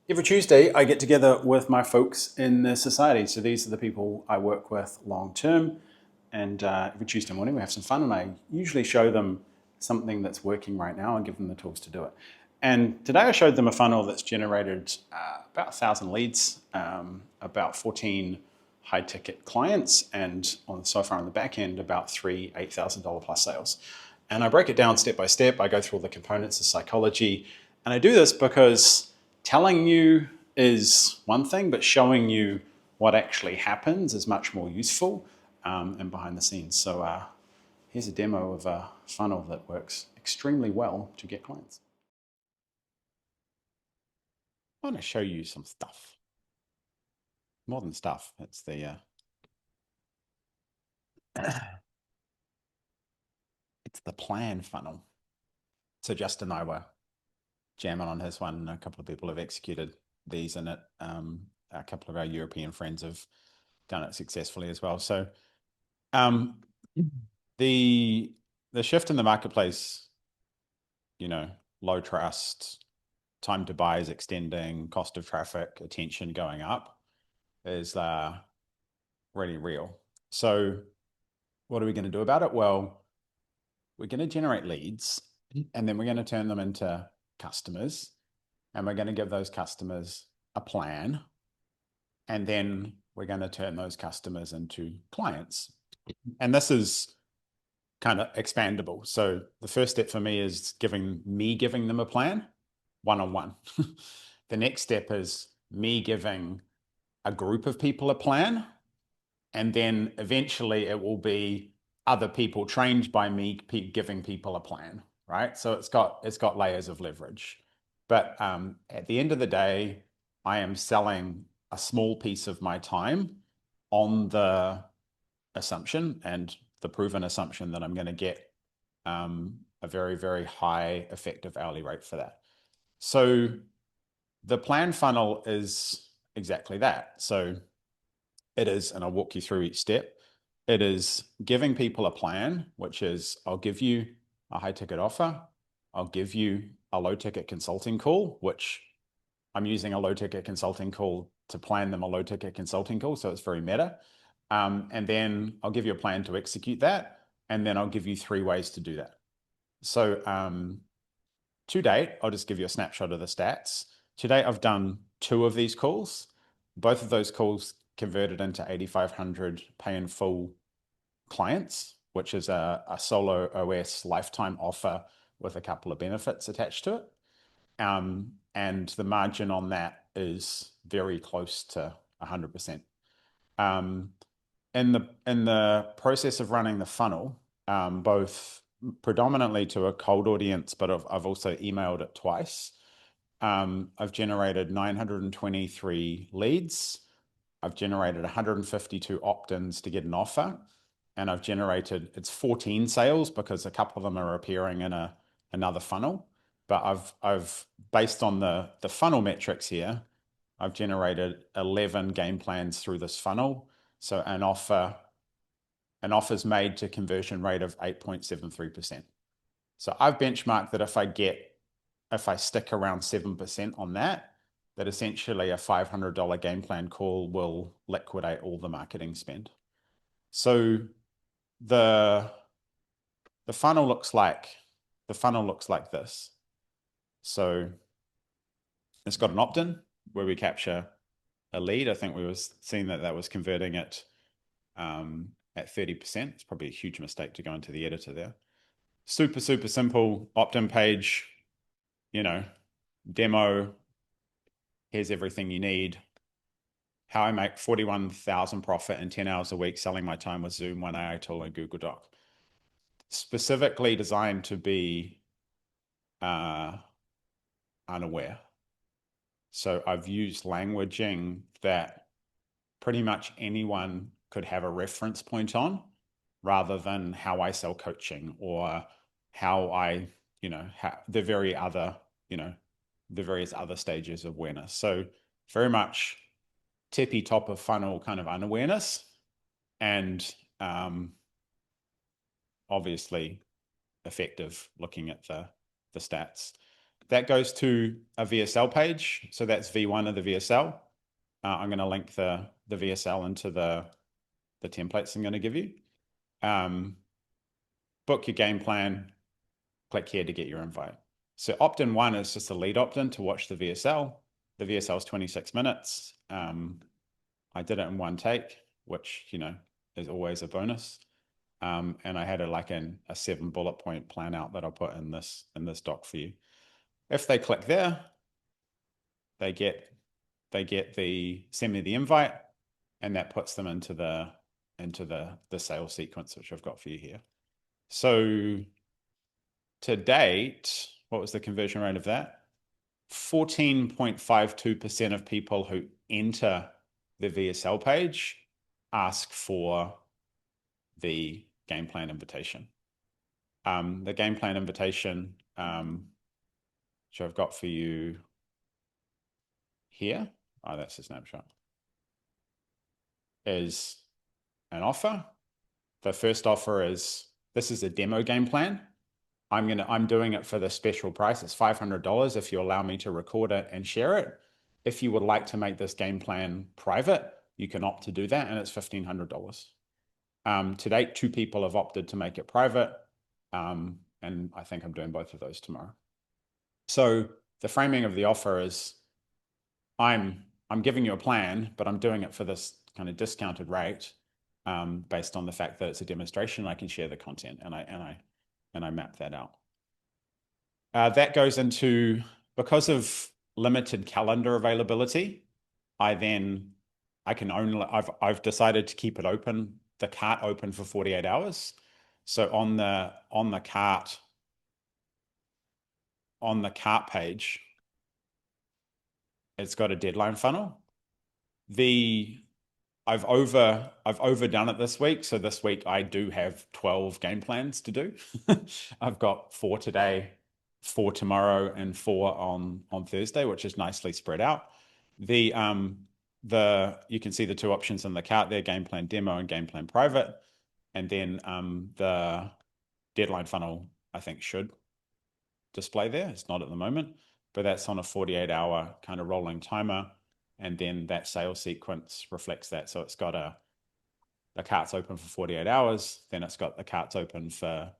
Every Tuesday, I get together with my folks in the society. So these are the people I work with long term. And every Tuesday morning, we have some fun. And I usually show them something that's working right now and give them the tools to do it. And today, I showed them a funnel that's generated about 1,000 leads, about 14 high ticket clients, and so far on the back end, about three $8,000 plus sales. And I break it down step by step. I go through all the components of psychology. And I do this because telling you is one thing, but showing you what actually happens is much more useful and behind the scenes. So here's a demo of a funnel that works extremely well to get clients. I want to show you some stuff. More than stuff, it's the it's the plan funnel. So Justin and I were jamming on his one, and a couple of people have executed these in it. A couple of our European friends have done it successfully as well. So the shift in the marketplace, low trust, time to buy is extending, cost of traffic, attention going up is really real. So what are we going to do about it? Well, we're going to generate leads, and then we're going to turn them into customers, and we're going to give those customers a plan, and then we're going to turn those customers into clients. And this is kind of expandable. So the first step for me is giving them a plan one-on-one. The next step is me giving a group of people a plan. And then eventually it will be other people trained by me giving people a plan, right? So it's got layers of leverage. But at the end of the day, I am selling a small piece of my time on the assumption and the proven assumption that I'm going to get a very, very high effective hourly rate for that. So the plan funnel is exactly that. So it is, and I'll walk you through each step. It is giving people a plan, which is I'll give you a high ticket offer. I'll give you a low ticket consulting call, which I'm using a low ticket consulting call to plan them a low ticket consulting call. So it's very meta. And then I'll give you a plan to execute that. And then I'll give you 3 ways to do that. So to date, I'll just give you a snapshot of the stats. To date, I've done 2 of these calls. Both of those calls converted into 8,500 pay in full clients, which is a solo OS lifetime offer with a couple of benefits attached to it. And the margin on that is very close to 100%. In the process of running the funnel, both predominantly to a cold audience, but I've also emailed it twice. I've generated 923 leads. I've generated 152 opt-ins to get an offer, and I've generated, it's 14 sales because a couple of them are appearing in another funnel. But I've based on the funnel metrics here, I've generated 11 game plans through this funnel. So an offer's made to conversion rate of 8.73%. So I've benchmarked that if I stick around 7% on that essentially a $500 game plan call will liquidate all the marketing spend. So the funnel looks like this. So it's got an opt-in where we capture a lead. I think we were seeing that was converting at 30%. It's probably a huge mistake to go into the editor there. Super, super simple opt-in page, demo. Here's everything you need. How I make 41,000 profit in 10 hours a week selling my time with Zoom, One AI tool, and Google Doc. Specifically designed to be unaware. So I've used languaging that pretty much anyone could have a reference point on, rather than how I sell coaching or how I, the various other stages of awareness. So very much tippy top of funnel kind of unawareness, and obviously effective looking at the stats. that goes to a VSL page. So that's V1 of the VSL. I'm going to link the VSL into the templates I'm going to give you. Book your game plan, click here to get your invite. So opt-in 1 is just a lead opt-in to watch the VSL. The VSL is 26 minutes. I did it in one take, which, you know, is always a bonus. And I had a 7 bullet point plan out that I'll put in this doc for you. If they click there, they get send me the invite, and that puts them into the sales sequence, which I've got for you here. So to date, what was the conversion rate of that? 14.52% of people who enter the VSL page ask for the game plan invitation. The game plan invitation, which I've got for you here, oh, that's a snapshot, is an offer. The first offer is, this is a demo game plan. I'm doing it for the special price. It's $500 if you allow me to record it and share it. If you would like to make this game plan private, you can opt to do that, and it's $1,500. To date, 2 people have opted to make it private, and I think I'm doing both of those tomorrow. So the framing of the offer is, I'm giving you a plan, but I'm doing it for this kind of discounted rate, based on the fact that it's a demonstration. I can share the content, and I map that out. That goes into, because of limited calendar availability, I've decided to keep it open, the cart open for 48 hours. So on the cart page, it's got a deadline funnel. I've overdone it this week. So this week I do have 12 game plans to do. I've got 4 today, 4 tomorrow, and 4 on Thursday, which is nicely spread out. You can see the 2 options in the cart there: game plan demo and game plan private. And then the deadline funnel, I think, should display there. It's not at the moment, but that's on a 48-hour kind of rolling timer. And then that sales sequence reflects that. So it's got the cart's open for 48 hours, then it's got the cart's open for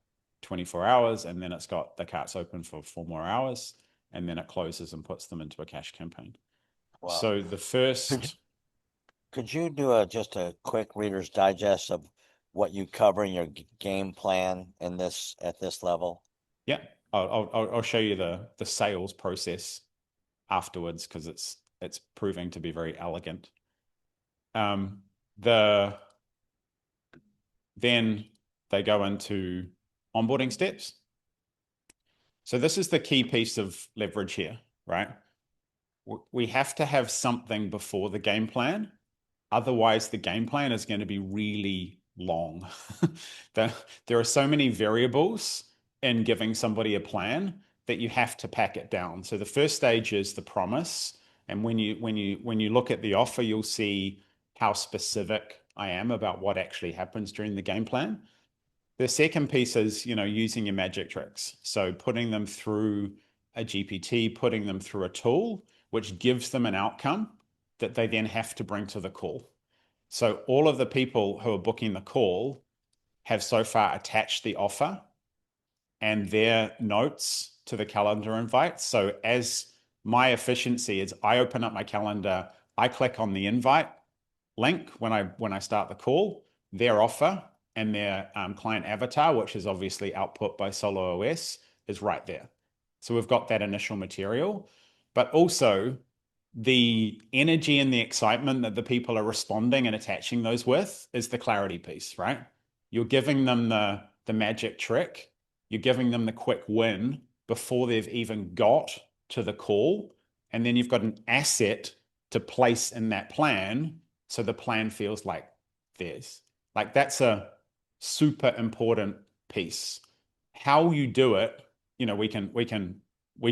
24 hours, and then it's got the cart's open for 4 more hours, and then it closes and puts them into a cash campaign. Wow. So the first... Could you do just a quick Reader's Digest of what you cover in your game plan at this level? Yeah, I'll show you the sales process afterwards, because it's proving to be very elegant. Then they go into onboarding steps. So this is the key piece of leverage here, right? We have to have something before the game plan. Otherwise, the game plan is going to be really long. There are so many variables in giving somebody a plan that you have to pack it down. So the first stage is the promise. And when you look at the offer, you'll see how specific I am about what actually happens during the game plan. The second piece is, using your magic tricks. So putting them through a GPT, putting them through a tool, which gives them an outcome that they then have to bring to the call. So all of the people who are booking the call have so far attached the offer and their notes to the calendar invite. So as my efficiency is, I open up my calendar, I click on the invite link when I start the call, their offer and their client avatar, which is obviously output by Solo OS, is right there. So we've got that initial material, but also the energy and the excitement that the people are responding and attaching those with is the clarity piece, right? You're giving them the magic trick. You're giving them the quick win before they've even got to the call. And then you've got an asset to place in that plan, so the plan feels like theirs. Like, that's a super important piece. How you do it, we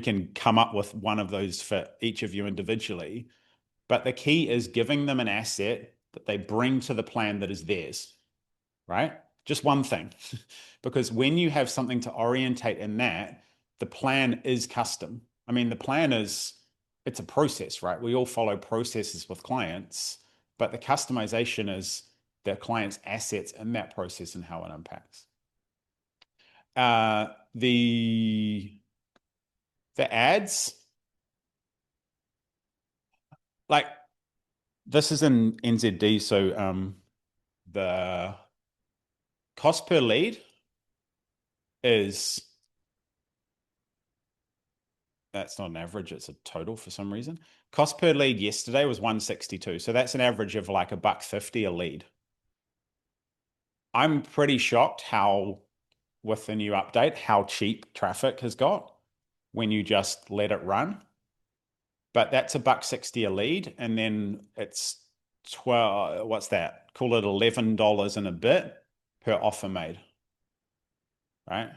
can come up with one of those for each of you individually, but the key is giving them an asset that they bring to the plan that is theirs, right? Just one thing. Because when you have something to orientate in that, the plan is custom. I mean, the plan is, it's a process, right? We all follow processes with clients, but the customization is the client's assets in that process and how it impacts. The ads, like this is in NZD, so the cost per lead is, that's not an average, it's a total for some reason. Cost per lead yesterday was 162. So that's an average of like $1.50 a lead. I'm pretty shocked how, with the new update, how cheap traffic has got when you just let it run. But that's $1.60 a lead, and then it's 12, what's that? Call it $11 and a bit per offer made. Right?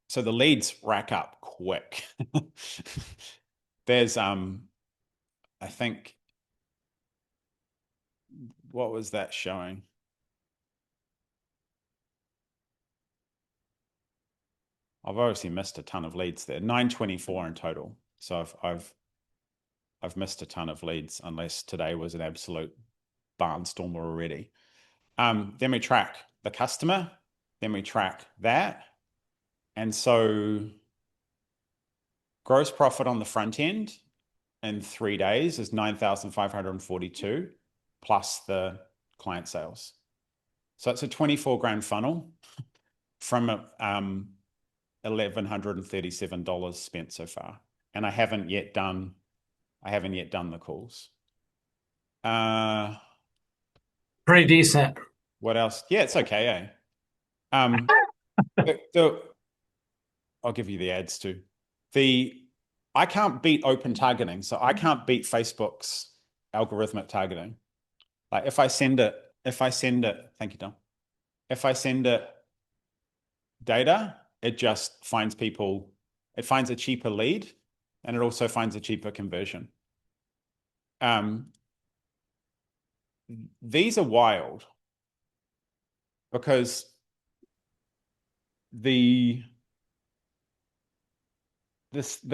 So the leads rack up quick. There's I think, what was that showing? I've obviously missed a ton of leads there. 924 in total. So I've missed a ton of leads, unless today was an absolute barnstormer already. Then we track the customer, then we track that. And so gross profit on the front end in 3 days is 9,542 plus the client sales. So it's a 24 grand funnel from $1,137 spent so far. And I haven't yet done the calls. Pretty decent. What else? Yeah, it's okay, eh? I'll give you the ads too. I can't beat open targeting, so I can't beat Facebook's algorithmic targeting. Like if I send it, thank you, Tom. If I send it data, it just finds people, it finds a cheaper lead, and it also finds a cheaper conversion. These are wild because the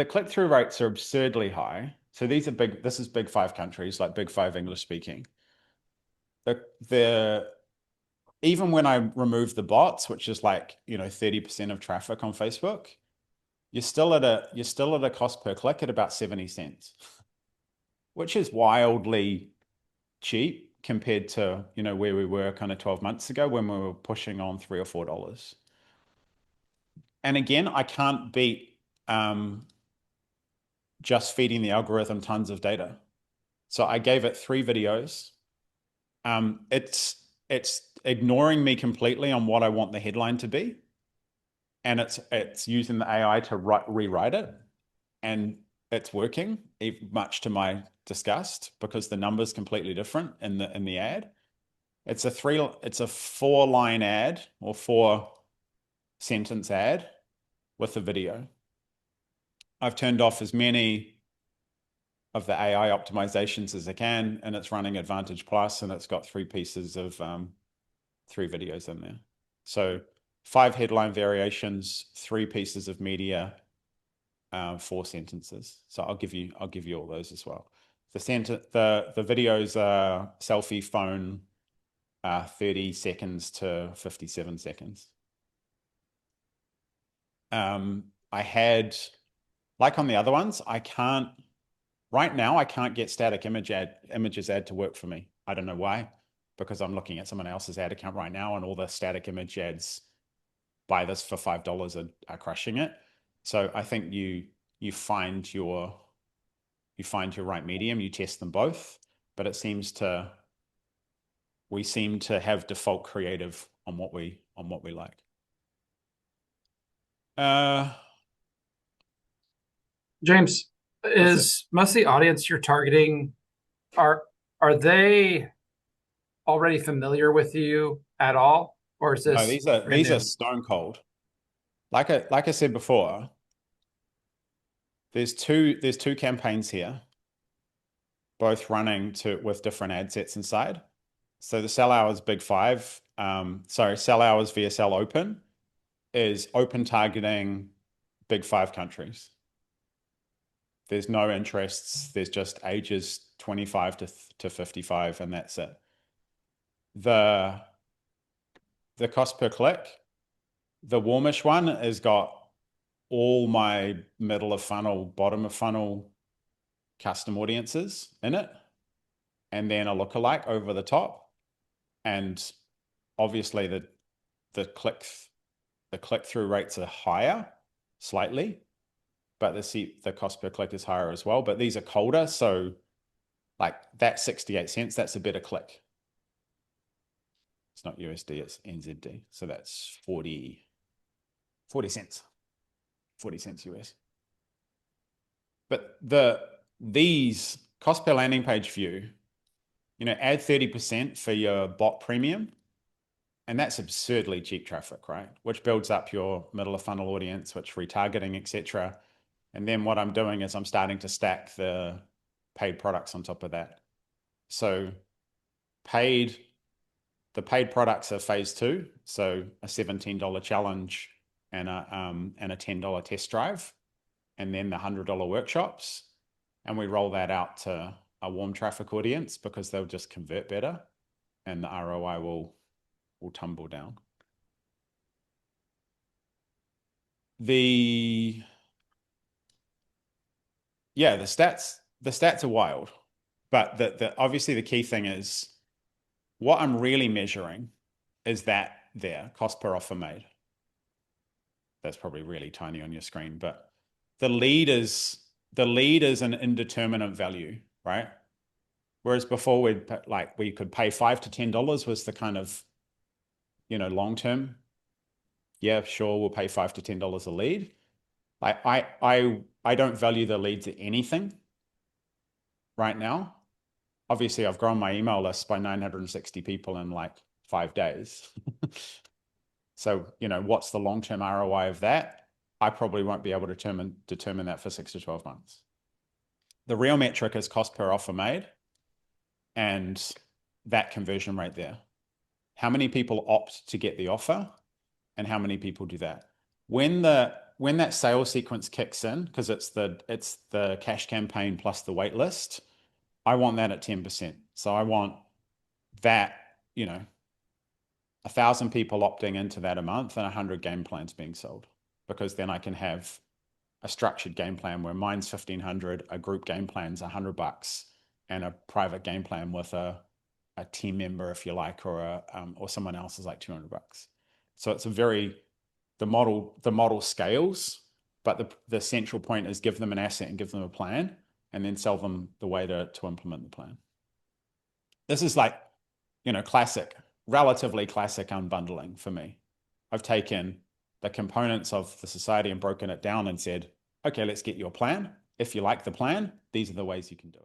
click-through rates are absurdly high. So these are big, this is big 5 countries, like big 5 English speaking. Even when I remove the bots, which is like, 30% of traffic on Facebook, you're still at a cost per click at about 70 cents, which is wildly cheap compared to, where we were kind of 12 months ago when we were pushing on $3 or $4. And again, I can't beat just feeding the algorithm tons of data. So I gave it 3 videos. It's ignoring me completely on what I want the headline to be, and it's using the AI to rewrite it, and it's working, much to my disgust, because the number's completely different in the ad. It's a 4-line ad or 4-sentence ad with a video. I've turned off as many of the AI optimizations as I can, and it's running Advantage Plus, and it's got 3 pieces of 3 videos in there. So 5 headline variations, 3 pieces of media, 4 sentences. So I'll give you all those as well. The videos are selfie phone, 30 seconds to 57 seconds. I had, like on the other ones, right now I can't get static images ad to work for me. I don't know why, because I'm looking at someone else's ad account right now, and all the static image ads, buy this for $5 are crushing it. So I think you find your right medium, you test them both, but we seem to have default creative on what we like. James, is most of the audience you're targeting, are they already familiar with you at all, or is this? No, these are stone cold. Like I said before, there's two campaigns here, both running with different ad sets inside. So the Sell Hours Big 5, Sell Hours VSL Open is open targeting Big 5 countries. There's no interests. There's just ages 25 to 55, and that's it. The cost per click, the warmish one has got all my middle of funnel, bottom of funnel custom audiences in it, and then a lookalike over the top. And obviously the click-through rates are higher slightly, but the cost per click is higher as well. But these are colder, so like that 68 cents, that's a better click. It's not USD, it's NZD. So that's 40 cents. 40 cents US. But these cost per landing page view, add 30% for your bot premium, and that's absurdly cheap traffic, right? Which builds up your middle of funnel audience, which retargeting, etc. And then what I'm doing is I'm starting to stack the paid products on top of that. So the paid products are phase 2. So a $17 challenge and a $10 test drive, and then the $100 workshops. And we roll that out to a warm traffic audience because they'll just convert better and the ROI will tumble down. The stats are wild, but obviously the key thing is what I'm really measuring is that cost per offer made. That's probably really tiny on your screen, but the lead is an indeterminate value, right? Whereas before we could pay $5 to $10 was the kind of, long term. Yeah, sure, we'll pay $5 to $10 a lead. I don't value the leads at anything right now. Obviously, I've grown my email list by 960 people in like 5 days. So, what's the long-term ROI of that? I probably won't be able to determine that for 6 to 12 months. The real metric is cost per offer made and that conversion rate there. How many people opt to get the offer and how many people do that? When that sales sequence kicks in, because it's the cash campaign plus the wait list, I want that at 10%. So I want that, 1,000 people opting into that a month and 100 game plans being sold, because then I can have a structured game plan where mine's 1,500, a group game plan's $100, and a private game plan with a team member, if you like, or someone else is like $200. So it's the model scales, but the central point is give them an asset and give them a plan, and then sell them the way to implement the plan. This is like, relatively classic unbundling for me. I've taken the components of the society and broken it down and said, okay, let's get your plan. If you like the plan, these are the ways you can do it.